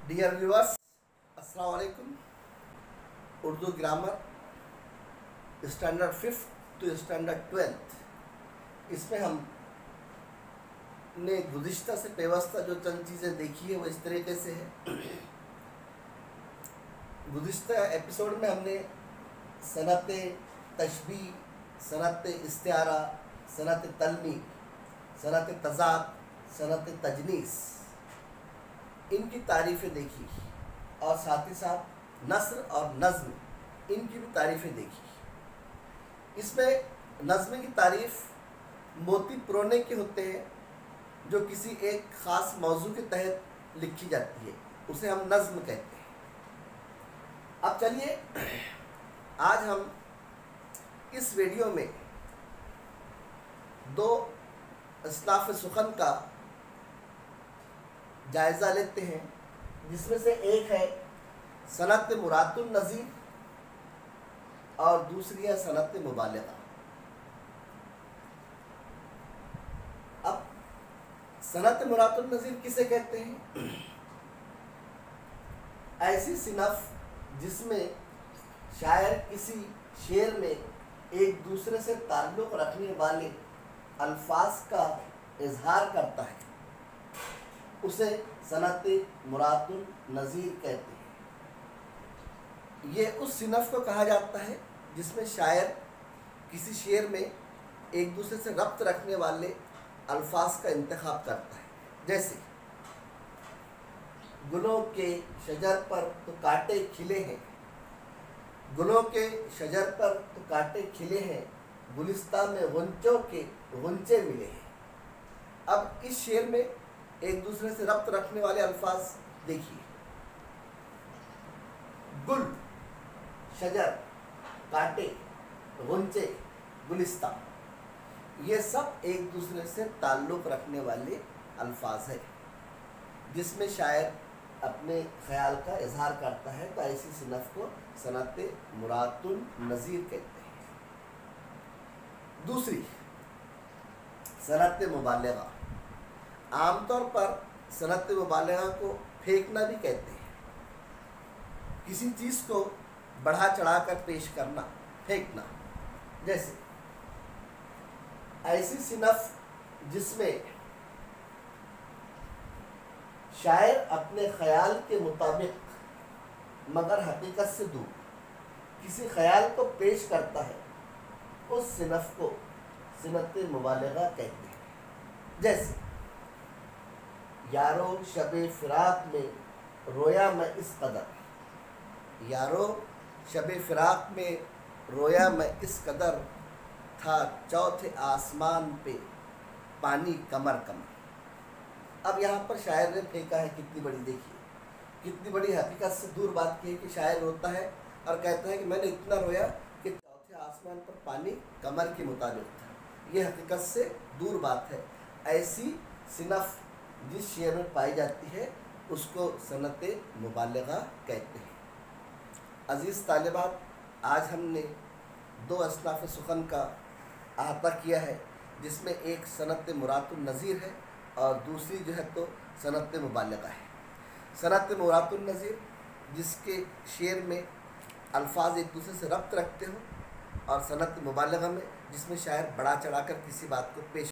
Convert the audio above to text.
Dear viewers, अस्सलाम वालेकुम। Urdu grammar standard 5th to standard 12th, इसमें हमने गुज़िश्ता से पेवस्ता जो चंद चीज़ें देखी है वो इस तरीके से है। गुज़िश्ता एपिसोड में हमने सनत तशबीह, सनत इस्तिआरा, सनत तलमी, सनत तज़ाद, सनत तजनीस, इनकी तारीफ़ें देखी और साथ ही साथ नस्र और नज़्म, इनकी भी तारीफ़ें देखी। इसमें नज़्म की तारीफ़ मोती पुरोने के होते हैं जो किसी एक ख़ास मौजू के तहत लिखी जाती है, उसे हम नज़्म कहते हैं। अब चलिए आज हम इस वीडियो में दो असनाफ़ सुखन का जायज़ा लेते हैं, जिसमें से एक है सनत मुरातुन नज़ीर और दूसरी है सनत मुबालगा। अब सनत मुरातुन नज़ीर किसे कहते हैं? ऐसी सिनफ जिसमें शायर किसी शेर में एक दूसरे से ताल्लुक़ रखने वाले अल्फाज का इजहार करता है, उसे सनत मुरातुन नज़ीर कहते हैं। ये उस सिनफ को कहा जाता है जिसमें शायर किसी शेर में एक दूसरे से रब्त रखने वाले अल्फाज का इंतखाब करता है। जैसे गुलों के शजर पर तो कांटे खिले हैं, गुलों के शजर पर तो कांटे खिले हैं, गुलिस्तान में गुंचों के गुंचे मिले हैं। अब इस शेर में एक दूसरे से रब्त रखने वाले अल्फाज देखिए। गुल, शजर, कांटे, गुंचे, गुलिस्तान, ये सब एक दूसरे से ताल्लुक़ रखने वाले अल्फाज है जिसमें शायर अपने ख्याल का इजहार करता है। तो ऐसी सिनफ को सनत मुरातुन नज़ीर कहते हैं। दूसरी सनत मुबालगा। आमतौर पर सनत मुबालगा को फेंकना भी कहते हैं। किसी चीज़ को बढ़ा चढ़ा कर पेश करना, फेंकना। जैसे ऐसी सिनफ जिसमें शायर अपने ख्याल के मुताबिक मगर हकीकत से दूर किसी ख्याल को पेश करता है, उस सिनफ को सनत मुबालगा कहते हैं। जैसे यारो शबे फिराक में रोया मैं इस कदर, यारो शबे फिराक में रोया मैं इस कदर, था चौथे आसमान पे पानी कमर कमर। अब यहाँ पर शायर ने फेंका है कितनी बड़ी, देखिए कितनी बड़ी हकीकत से दूर बात की है कि शायर रोता है और कहता है कि मैंने इतना रोया कि चौथे आसमान पर पानी कमर के मुताबिक था। ये हकीकत से दूर बात है। ऐसी सिनफ जिस शेर में पाई जाती है उसको सनत मुबालगा कहते हैं। अज़ीज़ तालिबात, आज हमने दो असनाफ़ सुखन का अहाता किया है, जिसमें एक सनत मुरातुन नज़ीर है और दूसरी जो है तो सनत मुबालगा है। सनत मुरातुन नज़ीर जिसके शेर में अल्फाज एक दूसरे से रब्त रखते हो, और सनत मुबालगा में जिसमें शायर बढ़ा चढ़ा कर किसी बात को पेश